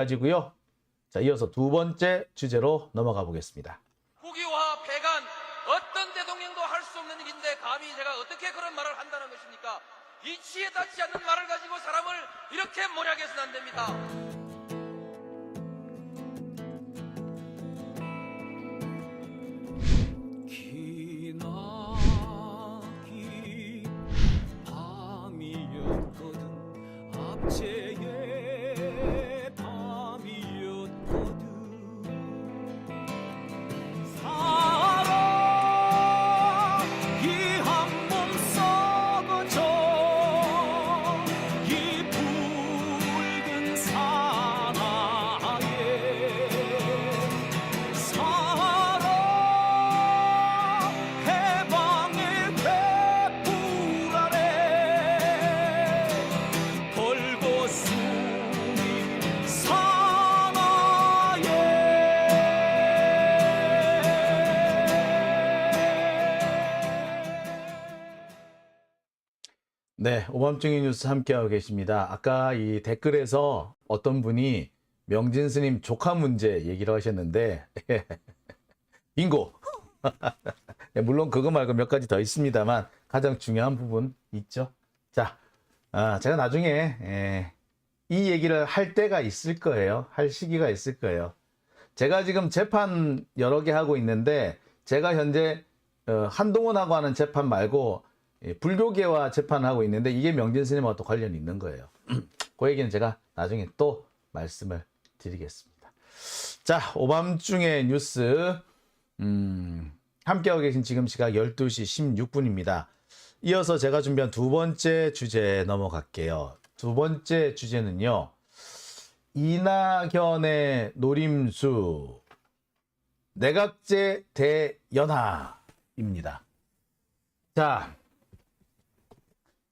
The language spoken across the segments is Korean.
가지고요. 자, 이어서 두 번째 주제로 넘어가 보겠습니다. 국유화 폐간 어떤 대통령도 할 수 없는 일인데 감히 제가 어떻게 그런 말을 한다는 것입니까? 이치에 닿지 않는 말을 가지고 사람을 이렇게 몰약해서는 안 됩니다. 기나긴 밤이었거든. 압제의 밤이었거든. 사랑이 한 몸 썩어져 이 붉은 사나에 사랑 해방의 횃불 아래 벌거숭이 네, 오밤중의 뉴스 함께하고 계십니다. 아까 이 댓글에서 어떤 분이 명진 스님 조카 문제 얘기를 하셨는데 빙고! 네, 물론 그거 말고 몇 가지 더 있습니다만 가장 중요한 부분 있죠. 자, 제가 나중에 이 얘기를 할 때가 있을 거예요. 할 시기가 있을 거예요. 제가 지금 재판 여러 개 하고 있는데 제가 현재 한동훈하고 하는 재판 말고 불교계와 재판을 하고 있는데 이게 명진 스님하고 또 관련이 있는 거예요. 그 얘기는 제가 나중에 또 말씀을 드리겠습니다. 자, 오밤중의 뉴스 함께하고 계신 지금 시각 12시 16분입니다. 이어서 제가 준비한 두 번째 주제 넘어갈게요. 두 번째 주제는요. 이낙연의 노림수 내각제 대연하입니다. 자,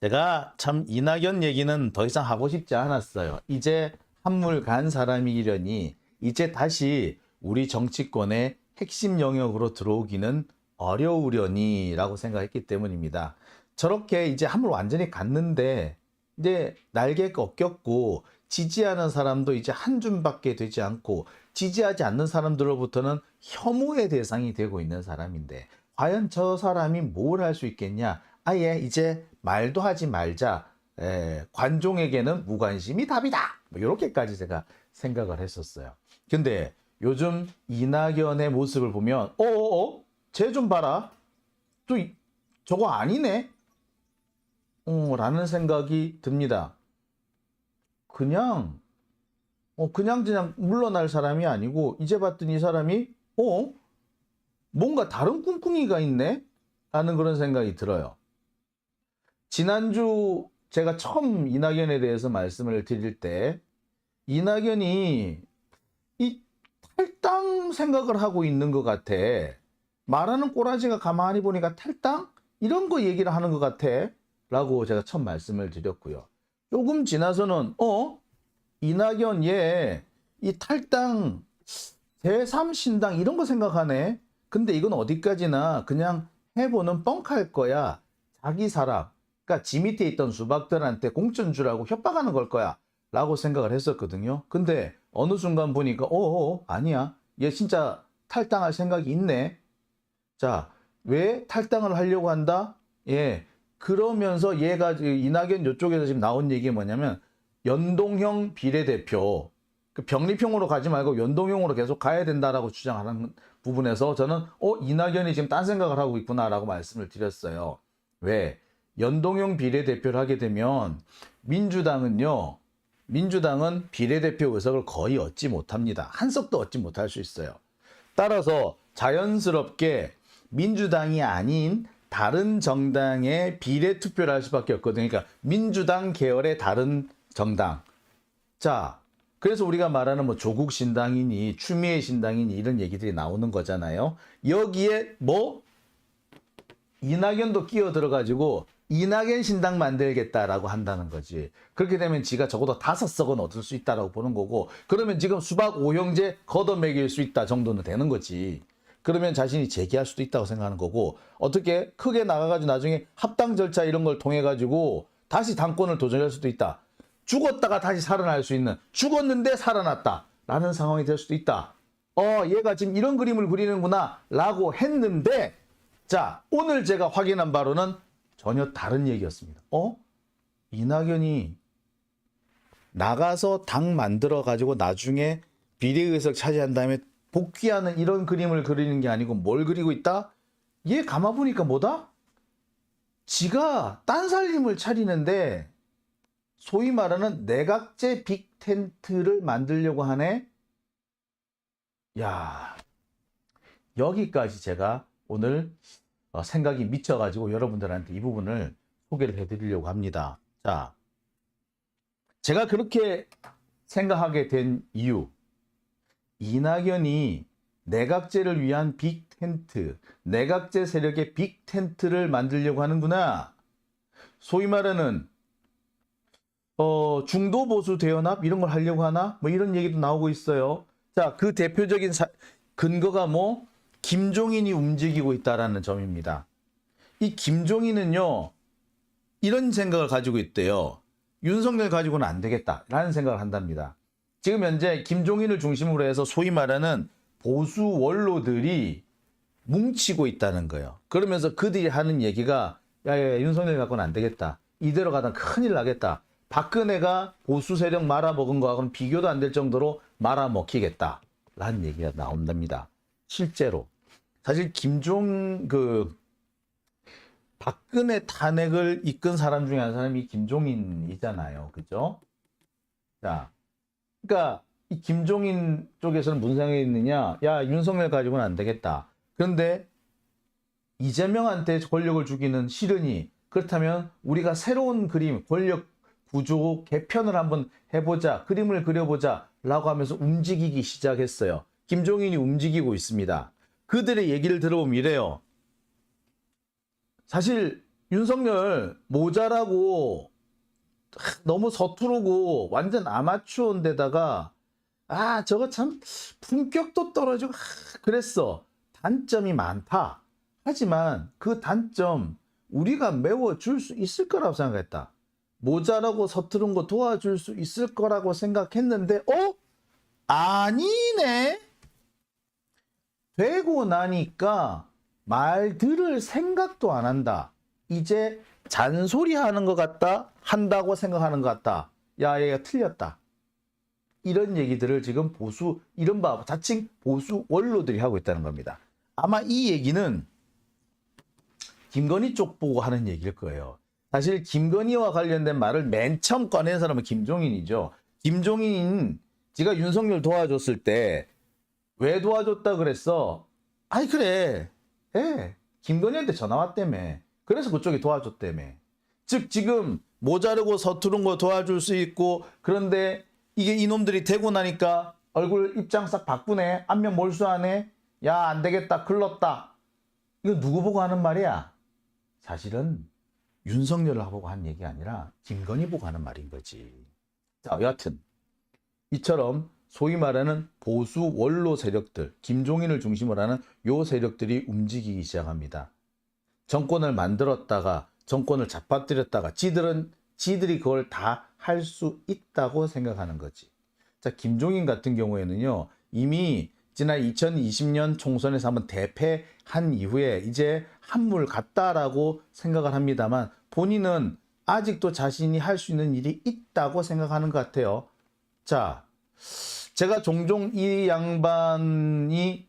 제가 참 이낙연 얘기는 더 이상 하고 싶지 않았어요. 이제 한물 간 사람이려니 이제 다시 우리 정치권의 핵심 영역으로 들어오기는 어려우려니 라고 생각했기 때문입니다. 저렇게 이제 한물 완전히 갔는데 이제 날개 꺾였고 지지하는 사람도 이제 한 줌밖에 되지 않고 지지하지 않는 사람들로부터는 혐오의 대상이 되고 있는 사람인데 과연 저 사람이 뭘 할 수 있겠냐? 아예 이제 말도 하지 말자. 관종에게는 무관심이 답이다. 뭐 이렇게까지 제가 생각을 했었어요. 근데 요즘 이낙연의 모습을 보면 쟤 좀 봐라. 또 저거 아니네. 라는 생각이 듭니다. 그냥 물러날 사람이 아니고 이제 봤더니 이 사람이 뭔가 다른 꿍꿍이가 있네? 라는 그런 생각이 들어요. 지난주 제가 처음 이낙연에 대해서 말씀을 드릴 때 이낙연이 이 탈당 생각을 하고 있는 것 같아. 말하는 꼬라지가 가만히 보니까 탈당? 이런 거 얘기를 하는 것 같아. 라고 제가 처음 말씀을 드렸고요. 조금 지나서는 이낙연 얘 이 탈당 제3신당 이런 거 생각하네. 근데 이건 어디까지나 그냥 해보는 뻥할 거야. 자기 사람. 그러니까 지 밑에 있던 수박들한테 공천 주라고 협박하는 걸 거야. 라고 생각을 했었거든요. 근데 어느 순간 보니까 아니야. 얘 진짜 탈당할 생각이 있네. 자, 왜 탈당을 하려고 한다? 그러면서 얘가 이낙연 이쪽에서 지금 나온 얘기 뭐냐면 연동형 비례대표 그 병립형으로 가지 말고 연동형으로 계속 가야 된다라고 주장하는 부분에서 저는 이낙연이 지금 딴 생각을 하고 있구나라고 말씀을 드렸어요. 왜? 연동형 비례대표를 하게 되면 민주당은 비례대표 의석을 거의 얻지 못합니다. 한 석도 얻지 못할 수 있어요. 따라서 자연스럽게 민주당이 아닌 다른 정당에 비례 투표를 할 수밖에 없거든요. 그러니까 민주당 계열의 다른 정당. 자, 그래서 우리가 말하는 뭐 조국 신당이니 추미애 신당이니 이런 얘기들이 나오는 거잖아요. 여기에 이낙연도 끼어 들어가지고 이낙연 신당 만들겠다라고 한다는 거지. 그렇게 되면 지가 적어도 5석은 얻을 수 있다라고 보는 거고, 그러면 지금 수박 5형제 걷어먹일 수 있다 정도는 되는 거지. 그러면 자신이 재기할 수도 있다고 생각하는 거고, 어떻게 크게 나가가지고 나중에 합당 절차 이런 걸 통해 가지고 다시 당권을 도전할 수도 있다. 죽었다가 다시 살아날 수 있는, 죽었는데 살아났다 라는 상황이 될 수도 있다. 얘가 지금 이런 그림을 그리는구나 라고 했는데, 자, 오늘 제가 확인한 바로는 전혀 다른 얘기였습니다. 이낙연이 나가서 당 만들어 가지고 나중에 비례의석 차지한 다음에 복귀하는 이런 그림을 그리는 게 아니고 뭘 그리고 있다? 얘 가만 보니까 뭐다? 지가 딴 살림을 차리는데 소위 말하는 내각제 빅텐트를 만들려고 하네. 야, 여기까지 제가 오늘 생각이 미쳐가지고 여러분들한테 이 부분을 소개를 해드리려고 합니다. 자, 제가 그렇게 생각하게 된 이유, 이낙연이 내각제를 위한 빅텐트, 내각제 세력의 빅텐트를 만들려고 하는구나. 소위 말하는 중도 보수 대연합 이런 걸 하려고 하나? 뭐 이런 얘기도 나오고 있어요. 자, 그 대표적인 근거가 뭐? 김종인이 움직이고 있다라는 점입니다. 이 김종인은요, 이런 생각을 가지고 있대요. 윤석열 가지고는 안 되겠다라는 생각을 한답니다. 지금 현재 김종인을 중심으로 해서 소위 말하는 보수 원로들이 뭉치고 있다는 거예요. 그러면서 그들이 하는 얘기가 야, 윤석열 갖고는 안 되겠다. 이대로 가다 큰일 나겠다. 박근혜가 보수 세력 말아먹은 거하고는 비교도 안 될 정도로 말아먹히겠다 라는 얘기가 나온답니다. 실제로 사실 박근혜 탄핵을 이끈 사람 중에 한 사람이 김종인이잖아요. 그죠? 자, 그러니까 이 김종인 쪽에서는 무슨 생각이 있느냐? 야, 윤석열 가지고는 안 되겠다. 그런데 이재명한테 권력을 주기는 싫으니 그렇다면 우리가 새로운 그림, 권력 구조 개편을 한번 해보자, 그림을 그려보자 라고 하면서 움직이기 시작했어요. 김종인이 움직이고 있습니다. 그들의 얘기를 들어보면 이래요. 사실 윤석열 모자라고 너무 서투르고 완전 아마추어인데다가 저거 참 품격도 떨어지고 그랬어. 단점이 많다. 하지만 그 단점 우리가 메워줄 수 있을 거라고 생각했다. 모자라고 서투른 거 도와줄 수 있을 거라고 생각했는데 아니네. 되고 나니까 말 들을 생각도 안 한다. 이제 잔소리하는 것 같다. 한다고 생각하는 것 같다. 야, 얘가 틀렸다. 이런 얘기들을 지금 이른바 자칭 보수 원로들이 하고 있다는 겁니다. 아마 이 얘기는 김건희 쪽 보고 하는 얘기일 거예요. 사실 김건희와 관련된 말을 맨 처음 꺼낸 사람은 김종인이죠. 김종인, 지가 윤석열 도와줬을 때 왜 도와줬다 그랬어? 그래. 김건희한테 전화 왔다며. 그래서 그쪽이 도와줬다며. 즉 지금 모자르고 서투른 거 도와줄 수 있고, 그런데 이게 이놈들이 되고 나니까 얼굴 입장 싹 바꾸네. 안면 몰수하네. 야, 안 되겠다. 글렀다. 이거 누구 보고 하는 말이야? 사실은 윤석열을 보고 한 얘기 아니라 김건희 보고 하는 말인 거지. 자, 여하튼 이처럼 소위 말하는 보수 원로 세력들, 김종인을 중심으로 하는 요 세력들이 움직이기 시작합니다. 정권을 만들었다가 정권을 잡아뜨렸다가 지들이 그걸 다 할 수 있다고 생각하는 거지. 자, 김종인 같은 경우에는요, 이미 지난 2020년 총선에서 한번 대패한 이후에 이제 한물 갔다라고 생각을 합니다만, 본인은 아직도 자신이 할 수 있는 일이 있다고 생각하는 것 같아요. 자, 제가 종종 이 양반이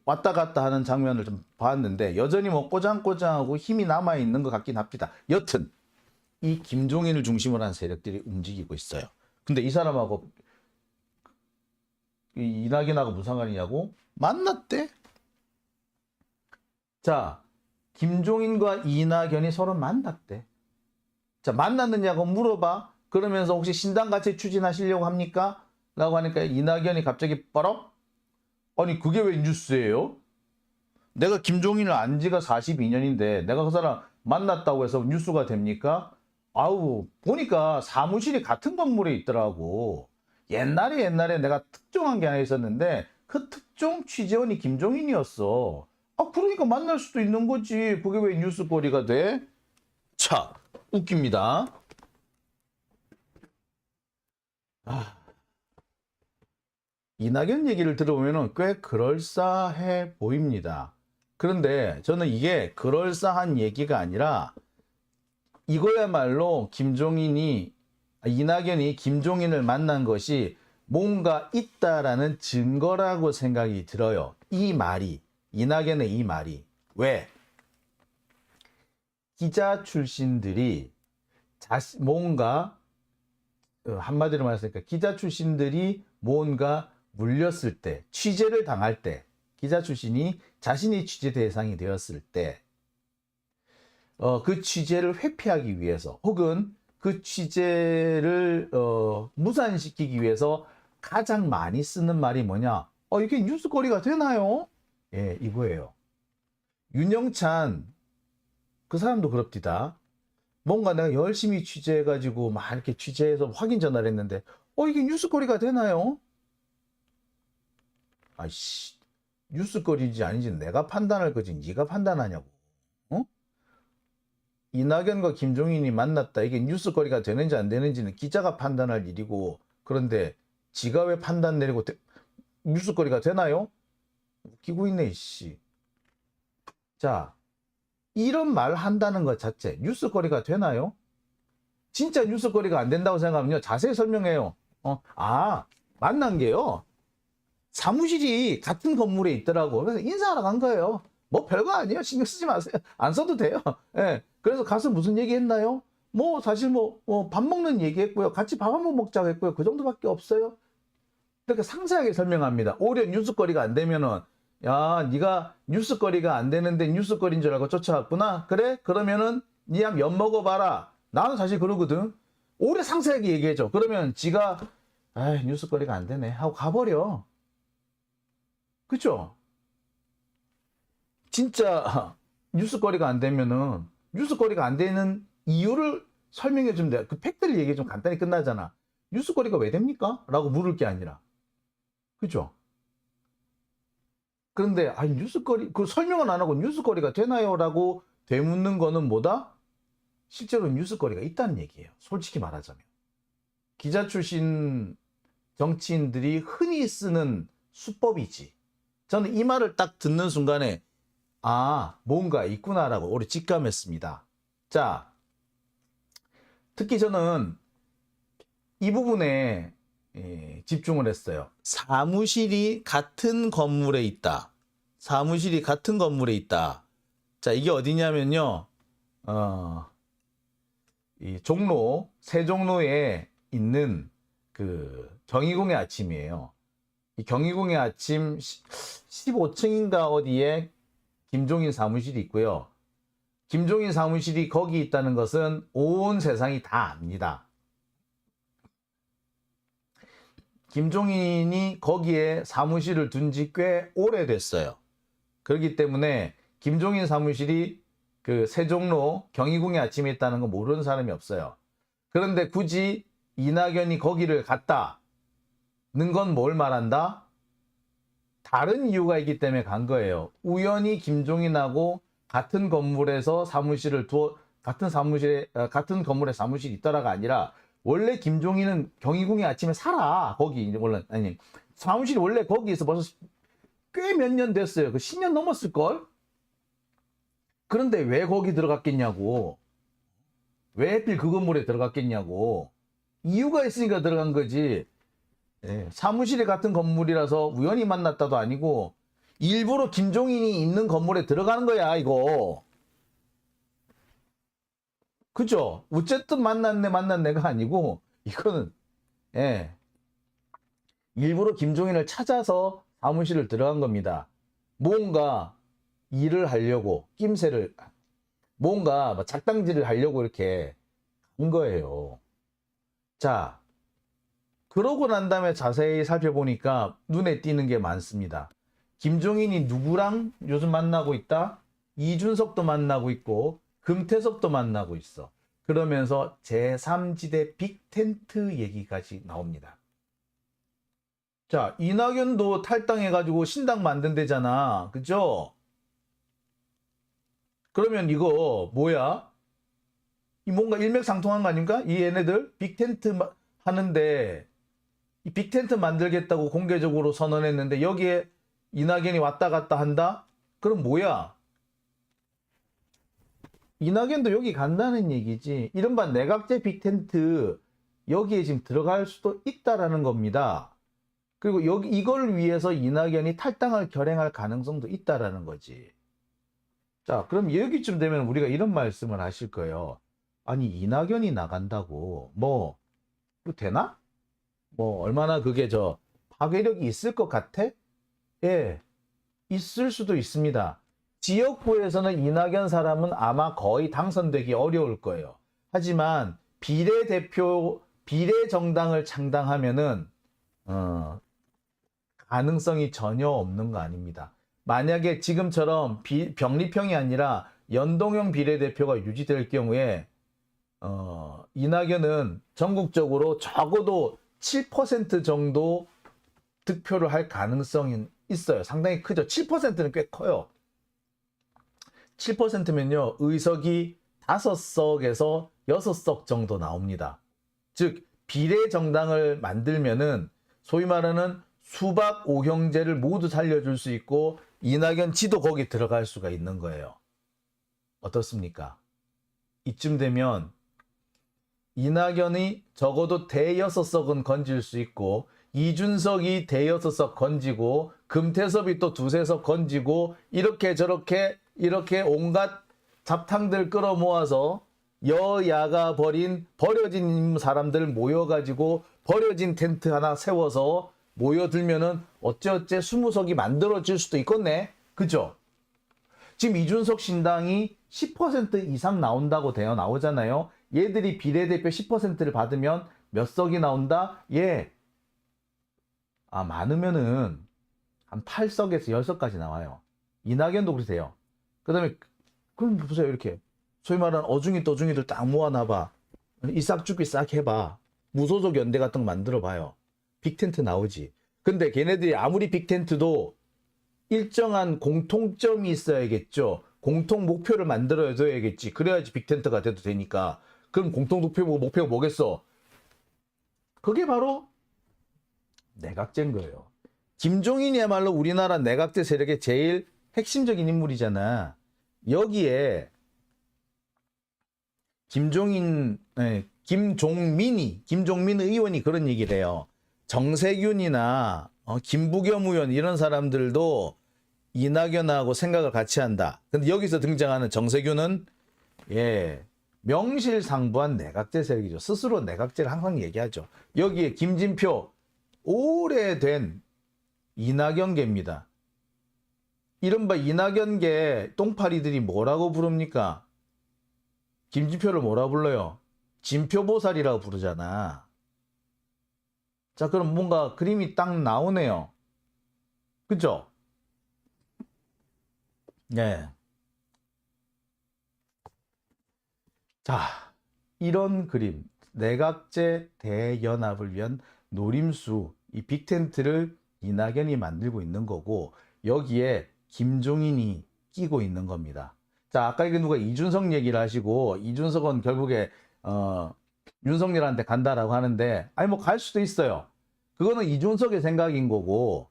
왔다 갔다 하는 장면을 좀 봤는데 여전히 뭐 꼬장꼬장하고 힘이 남아있는 것 같긴 합니다. 여튼 이 김종인을 중심으로 한 세력들이 움직이고 있어요. 근데 이 사람하고 이낙연하고 무슨 상관이냐고? 만났대. 자, 김종인과 이낙연이 서로 만났대. 자, 만났느냐고 물어봐. 그러면서 혹시 신당 같이 추진하시려고 합니까? 라고 하니까 이낙연이 갑자기 뻐럭? 아니, 그게 왜 뉴스예요? 내가 김종인을 안 지가 42년인데 내가 그 사람 만났다고 해서 뉴스가 됩니까? 보니까 사무실이 같은 건물에 있더라고. 옛날에 내가 특종한 게 하나 있었는데 그 특종 취재원이 김종인이었어. 그러니까 만날 수도 있는 거지. 그게 왜 뉴스거리가 돼? 자, 웃깁니다. 이낙연 얘기를 들어보면 꽤 그럴싸해 보입니다. 그런데 저는 이게 그럴싸한 얘기가 아니라 이거야말로 이낙연이 김종인을 만난 것이 뭔가 있다라는 증거라고 생각이 들어요. 이낙연의 이 말이. 왜? 기자 출신들이 한마디로 말했으니까 기자 출신들이 뭔가 물렸을 때, 취재를 당할 때, 기자 출신이 자신이 취재 대상이 되었을 때, 그 취재를 회피하기 위해서, 혹은 그 취재를 무산시키기 위해서 가장 많이 쓰는 말이 뭐냐? 이게 뉴스거리가 되나요? 예, 이거예요. 윤영찬, 그 사람도 그럽디다. 뭔가 내가 열심히 취재해가지고 막 이렇게 취재해서 확인 전화를 했는데, 이게 뉴스거리가 되나요? 아이씨, 뉴스거리인지 아닌지 내가 판단할 거지 네가 판단하냐고. 이낙연과 김종인이 만났다. 이게 뉴스거리가 되는지 안 되는지는 기자가 판단할 일이고, 그런데 지가 왜 판단 내리고 뉴스거리가 되나요? 웃기고 있네, 씨. 자, 이런 말 한다는 것 자체 뉴스거리가 되나요? 진짜 뉴스거리가 안 된다고 생각하면요, 자세히 설명해요. 만난 게요, 사무실이 같은 건물에 있더라고. 그래서 인사하러 간 거예요. 뭐 별거 아니에요. 신경 쓰지 마세요. 안 써도 돼요. 예. 그래서 가서 무슨 얘기 했나요? 사실 밥 먹는 얘기 했고요. 같이 밥 한번 먹자고 했고요. 그 정도밖에 없어요. 이렇게 상세하게 설명합니다. 오히려 뉴스거리가 안 되면은, 야, 네가 뉴스거리가 안 되는데 뉴스거리인 줄 알고 쫓아왔구나. 그래? 그러면은 네 한번 엿먹어봐라. 나는 사실 그러거든. 오히려 상세하게 얘기해줘. 그러면 지가 뉴스거리가 안 되네 하고 가버려. 그쵸? 진짜 뉴스거리가 안 되면은 뉴스거리가 안 되는 이유를 설명해 주면 돼. 그 팩트를 얘기해 좀 간단히 끝나잖아. 뉴스거리가 왜 됩니까? 라고 물을 게 아니라. 그죠? 그런데 뉴스거리, 그 설명은 안 하고 뉴스거리가 되나요? 라고 되묻는 거는 뭐다? 실제로 뉴스거리가 있다는 얘기예요. 솔직히 말하자면. 기자 출신 정치인들이 흔히 쓰는 수법이지. 저는 이 말을 딱 듣는 순간에 뭔가 있구나라고 오래 직감했습니다. 자, 특히 저는 이 부분에 집중을 했어요. 사무실이 같은 건물에 있다. 사무실이 같은 건물에 있다. 자, 이게 어디냐면요, 이 세종로에 있는 그 경희궁의 아침이에요. 이 경희궁의 아침 15층인가 어디에 김종인 사무실이 있고요. 김종인 사무실이 거기 있다는 것은 온 세상이 다 압니다. 김종인이 거기에 사무실을 둔 지 꽤 오래됐어요. 그렇기 때문에 김종인 사무실이 그 세종로 경희궁의 아침에 있다는 거 모르는 사람이 없어요. 그런데 굳이 이낙연이 거기를 갔다는 건 뭘 말한다? 다른 이유가 있기 때문에 간 거예요. 우연히 김종인하고 같은 건물에서 같은 건물에 사무실이 있더라가 아니라, 원래 김종인은 경희궁의 아침에 살아. 거기 사무실이 원래 거기에서 벌써 꽤 몇 년 됐어요. 그 10년 넘었을걸? 그런데 왜 거기 들어갔겠냐고. 왜 하필 그 건물에 들어갔겠냐고. 이유가 있으니까 들어간 거지. 사무실이 같은 건물이라서 우연히 만났다도 아니고 일부러 김종인이 있는 건물에 들어가는 거야, 이거. 그죠? 어쨌든 만난 내가 아니고, 이거는 일부러 김종인을 찾아서 사무실을 들어간 겁니다. 뭔가 일을 하려고, 뭔가 작당질을 하려고 이렇게 한 거예요. 자, 그러고 난 다음에 자세히 살펴보니까 눈에 띄는 게 많습니다. 김종인이 누구랑 요즘 만나고 있다? 이준석도 만나고 있고 금태섭도 만나고 있어. 그러면서 제3지대 빅텐트 얘기까지 나옵니다. 자, 이낙연도 탈당해가지고 신당 만든대잖아. 그죠? 그러면 이거 뭐야? 이 뭔가 일맥상통한 거 아닙니까? 이 얘네들 빅텐트 하는데 이 빅텐트 만들겠다고 공개적으로 선언했는데 여기에 이낙연이 왔다 갔다 한다? 그럼 뭐야? 이낙연도 여기 간다는 얘기지. 이른바 내각제 빅텐트 여기에 지금 들어갈 수도 있다라는 겁니다. 그리고 여기 이걸 위해서 이낙연이 탈당을 결행할 가능성도 있다라는 거지. 자, 그럼 여기쯤 되면 우리가 이런 말씀을 하실 거예요. 아니, 이낙연이 나간다고 뭐 되나? 뭐 얼마나 그게 파괴력이 있을 것 같아? 예, 있을 수도 있습니다. 지역구에서는 이낙연 사람은 아마 거의 당선되기 어려울 거예요. 하지만 비례정당을 창당하면은 가능성이 전혀 없는 거 아닙니다. 만약에 지금처럼 병립형이 아니라 연동형 비례대표가 유지될 경우에 이낙연은 전국적으로 적어도 7% 정도 득표를 할 가능성이 있어요. 상당히 크죠. 7%는 꽤 커요. 7%면요, 의석이 5석에서 6석 정도 나옵니다. 즉, 비례정당을 만들면은 소위 말하는 수박 오형제를 모두 살려줄 수 있고 이낙연 지도 거기 들어갈 수가 있는 거예요. 어떻습니까? 이쯤 되면 이낙연이 적어도 대6석은 건질 수 있고 이준석이 대6석 건지고 금태섭이 또 2~3석 건지고 이렇게 저렇게 이렇게 온갖 잡탕들 끌어모아서 여야가 버려진 사람들 모여가지고 버려진 텐트 하나 세워서 모여들면은 어째 20석이 만들어질 수도 있겠네. 그죠? 지금 이준석 신당이 10% 이상 나온다고 나오잖아요. 얘들이 비례대표 10%를 받으면 몇 석이 나온다? 예. 많으면은 한 8석에서 10석까지 나와요. 이낙연도 그러세요. 그 다음에, 그럼 보세요. 이렇게. 소위 말하는 어중이 떠중이들 딱 모아놔봐. 이 싹죽이 싹 해봐. 무소속 연대 같은 거 만들어봐요. 빅텐트 나오지. 근데 걔네들이 아무리 빅텐트도 일정한 공통점이 있어야겠죠. 공통 목표를 만들어줘야겠지. 그래야지 빅텐트가 돼도 되니까. 그럼 공통 목표가 뭐겠어? 그게 바로 내각제인 거예요. 김종인이야말로 우리나라 내각제 세력의 제일 핵심적인 인물이잖아. 여기에 김종민 의원이 그런 얘기를 해요. 정세균이나 김부겸 의원 이런 사람들도 이낙연하고 생각을 같이 한다. 근데 여기서 등장하는 정세균은 명실상부한 내각제 세력이죠. 스스로 내각제를 항상 얘기하죠. 여기에 김진표 오래된 이낙연계입니다. 이른바 이낙연계 똥파리들이 뭐라고 부릅니까? 김진표를 뭐라 불러요? 진표보살이라고 부르잖아. 자, 그럼 뭔가 그림이 딱 나오네요. 그죠? 네. 자, 이런 그림, 내각제 대연합을 위한 노림수, 이 빅텐트를 이낙연이 만들고 있는 거고 여기에 김종인이 끼고 있는 겁니다. 자, 아까 이게 누가 이준석 얘기를 하시고 이준석은 결국에 윤석열한테 간다라고 하는데 아니 뭐 갈 수도 있어요. 그거는 이준석의 생각인 거고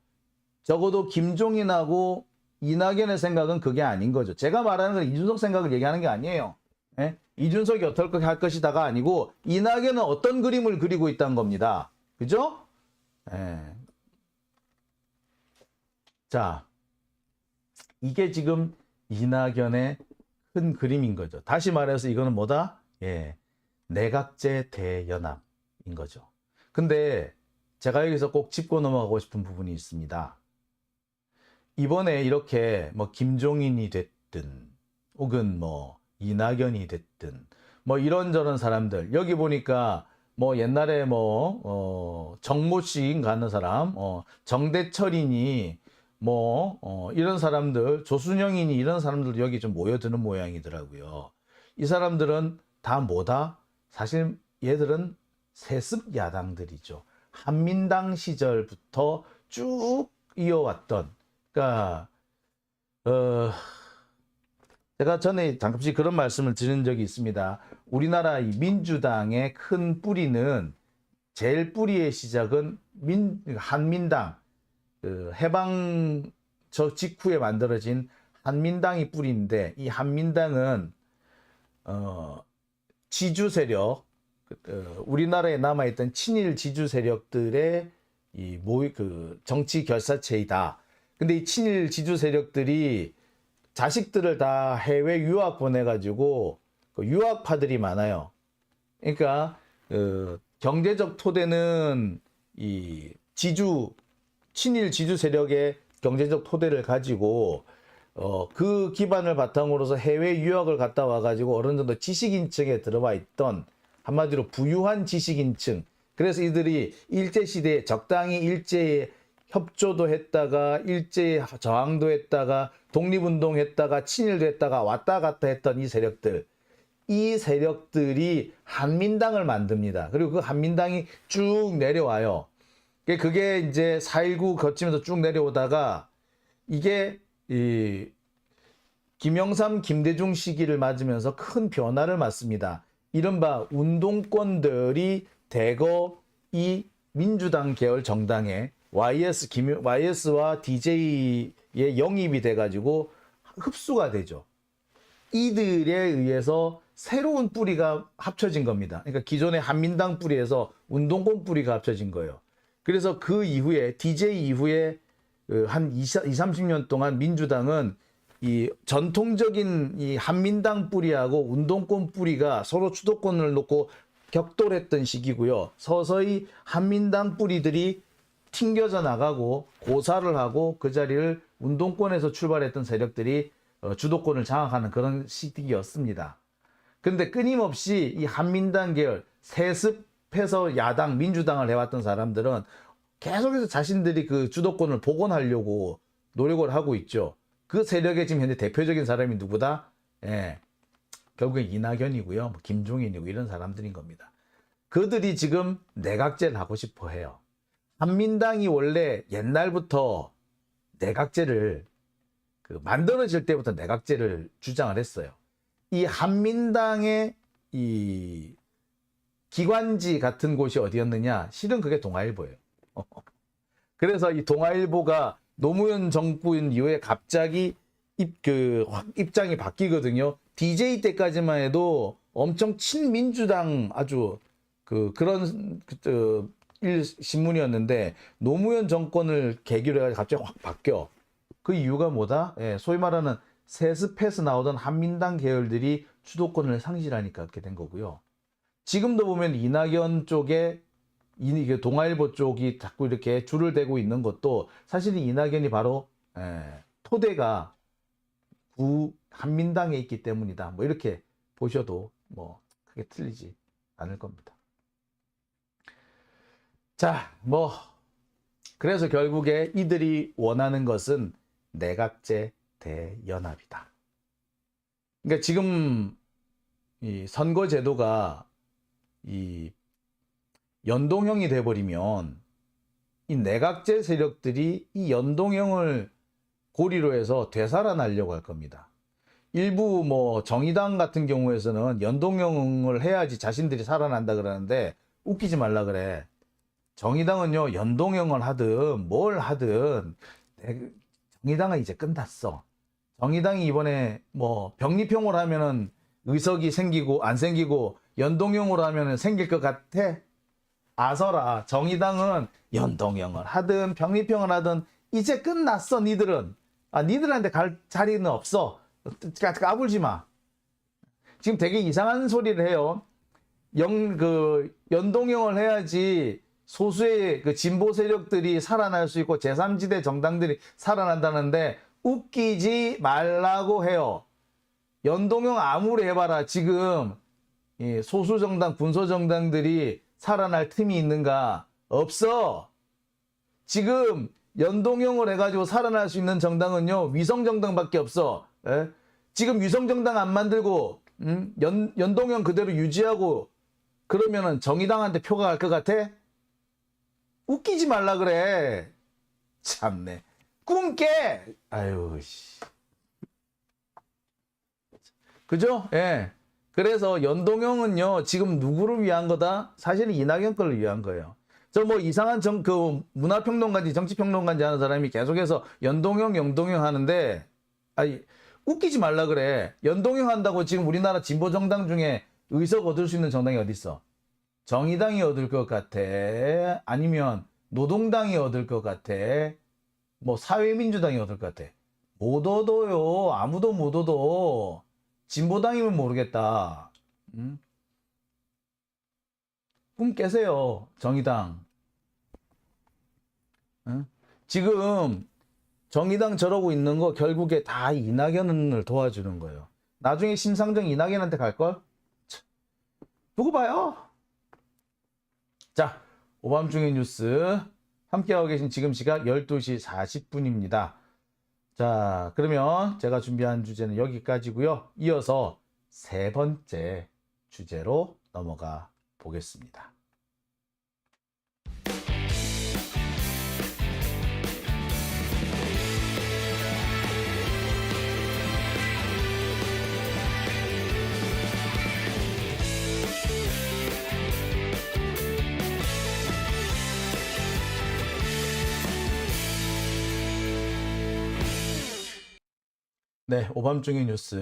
적어도 김종인하고 이낙연의 생각은 그게 아닌 거죠. 제가 말하는 건 이준석 생각을 얘기하는 게 아니에요. 예? 이준석이 어떻게 할 것이다가 아니고 이낙연은 어떤 그림을 그리고 있다는 겁니다. 그죠? 예. 자, 이게 지금 이낙연의 큰 그림인 거죠. 다시 말해서 이거는 뭐다? 내각제 대연합인 거죠. 근데 제가 여기서 꼭 짚고 넘어가고 싶은 부분이 있습니다. 이번에 이렇게 뭐 김종인이 됐든 혹은 뭐 이낙연이 됐든 뭐 이런저런 사람들 여기 보니까 뭐 옛날에 뭐 정모씨인가 하는 사람 정대철이니 뭐 이런 사람들 조순영이니 이런 사람들 여기 좀 모여드는 모양이더라고요. 이 사람들은 다 뭐다? 사실 얘들은 세습 야당들이죠. 한민당 시절부터 쭉 이어왔던 그러니까 제가 전에 잠시 그런 말씀을 드린 적이 있습니다. 우리나라 이 민주당의 큰 뿌리는 제일 뿌리의 시작은 한민당, 그 해방 저 직후에 만들어진 한민당이 뿌리인데, 이 한민당은 지주 세력, 우리나라에 남아있던 친일 지주 세력들의 그 정치 결사체이다. 근데 이 친일 지주 세력들이 자식들을 다 해외 유학 보내가지고 그 유학파들이 많아요. 그러니까 경제적 토대는 이 친일 지주 세력의 경제적 토대를 가지고 그 기반을 바탕으로서 해외 유학을 갔다 와가지고 어느 정도 지식인층에 들어와 있던, 한마디로 부유한 지식인층. 그래서 이들이 일제시대에 적당히 일제에 협조도 했다가 일제에 저항도 했다가 독립운동 했다가 친일도 했다가 왔다 갔다 했던 이 세력들이 한민당을 만듭니다. 그리고 그 한민당이 쭉 내려와요. 그게 이제 4.19 거치면서 쭉 내려오다가 이게 김영삼, 김대중 시기를 맞으면서 큰 변화를 맞습니다. 이른바 운동권들이 대거 이 민주당 계열 정당에 YS와 DJ에 영입이 돼가지고 흡수가 되죠. 이들에 의해서 새로운 뿌리가 합쳐진 겁니다. 그러니까 기존의 한민당 뿌리에서 운동권 뿌리가 합쳐진 거예요. 그래서 그 이후에 DJ 이후에 한 20, 30년 동안 민주당은 이 전통적인 이 한민당 뿌리하고 운동권 뿌리가 서로 주도권을 놓고 격돌했던 시기고요. 서서히 한민당 뿌리들이 튕겨져 나가고 고사를 하고 그 자리를 운동권에서 출발했던 세력들이 주도권을 장악하는 그런 시기였습니다. 그런데 끊임없이 이 한민당 계열 세습해서 야당 민주당을 해왔던 사람들은 계속해서 자신들이 그 주도권을 복원하려고 노력을 하고 있죠. 그 세력의 지금 현재 대표적인 사람이 누구다? 결국엔 이낙연이고요, 뭐 김종인이고 이런 사람들인 겁니다. 그들이 지금 내각제를 하고 싶어 해요. 한민당이 원래 옛날부터 내각제를 만들어질 때부터 내각제를 주장을 했어요. 이 한민당의 이 기관지 같은 곳이 어디였느냐? 실은 그게 동아일보예요. 그래서 이 동아일보가 노무현 정권 이후에 갑자기 입장이 바뀌거든요. DJ 때까지만 해도 엄청 친민주당 아주 그런 신문이었는데 노무현 정권을 계기로 해가지고 갑자기 확 바뀌어. 그 이유가 뭐다? 소위 말하는 세습해서 나오던 한민당 계열들이 주도권을 상실하니까 그렇게 된 거고요. 지금도 보면 이낙연 쪽에 동아일보 쪽이 자꾸 이렇게 줄을 대고 있는 것도 사실 이낙연이 바로 토대가 한민당에 있기 때문이다. 뭐 이렇게 보셔도 뭐 크게 틀리지 않을 겁니다. 자, 그래서 결국에 이들이 원하는 것은 내각제 대연합이다. 그러니까 지금 이 선거제도가 이 연동형이 돼버리면 이 내각제 세력들이 이 연동형을 고리로 해서 되살아나려고 할 겁니다. 일부 정의당 같은 경우에서는 연동형을 해야지 자신들이 살아난다 그러는데 웃기지 말라 그래. 정의당은요, 연동형을 하든 뭘 하든 정의당은 이제 끝났어. 정의당이 이번에 병립형으로 하면은 의석이 생기고 안 생기고 연동형으로 하면은 생길 것 같아? 아서라. 정의당은 연동형을 하든 병립형을 하든 이제 끝났어. 니들은. 니들한테 갈 자리는 없어. 까불지 마. 지금 되게 이상한 소리를 해요. 연동형을 해야지 소수의 진보 세력들이 살아날 수 있고 제3지대 정당들이 살아난다는데 웃기지 말라고 해요. 연동형 아무리 해봐라. 지금 소수 정당, 군소 정당들이 살아날 틈이 있는가? 없어. 지금 연동형을 해가지고 살아날 수 있는 정당은요, 위성정당밖에 없어. 지금 위성정당 안 만들고 연동형 그대로 유지하고 그러면은 정의당한테 표가 갈 것 같아? 웃기지 말라 그래. 참네. 꿈 깨. 아유 씨. 그죠? 그래서 연동형은요, 지금 누구를 위한 거다? 사실은 이낙연 거를 위한 거예요. 저 뭐 이상한 문화평론가인지 정치평론가인지 하는 사람이 계속해서 연동형 하는데, 아니, 웃기지 말라 그래. 연동형 한다고 지금 우리나라 진보 정당 중에 의석 얻을 수 있는 정당이 어디 있어? 정의당이 얻을 것 같아? 아니면 노동당이 얻을 것 같아? 뭐 사회민주당이 얻을 것 같아? 못 얻어요. 아무도 못 얻어. 진보당이면 모르겠다. 꿈 깨세요. 정의당. 응? 지금 정의당 저러고 있는 거 결국에 다 이낙연을 도와주는 거예요. 나중에 심상정 이낙연한테 갈걸? 두고 봐요. 자, 오밤중의 뉴스 함께하고 계신 지금 시각 12시 40분입니다. 자, 그러면 제가 준비한 주제는 여기까지고요. 이어서 세 번째 주제로 넘어가 보겠습니다. 네, 오밤중의 뉴스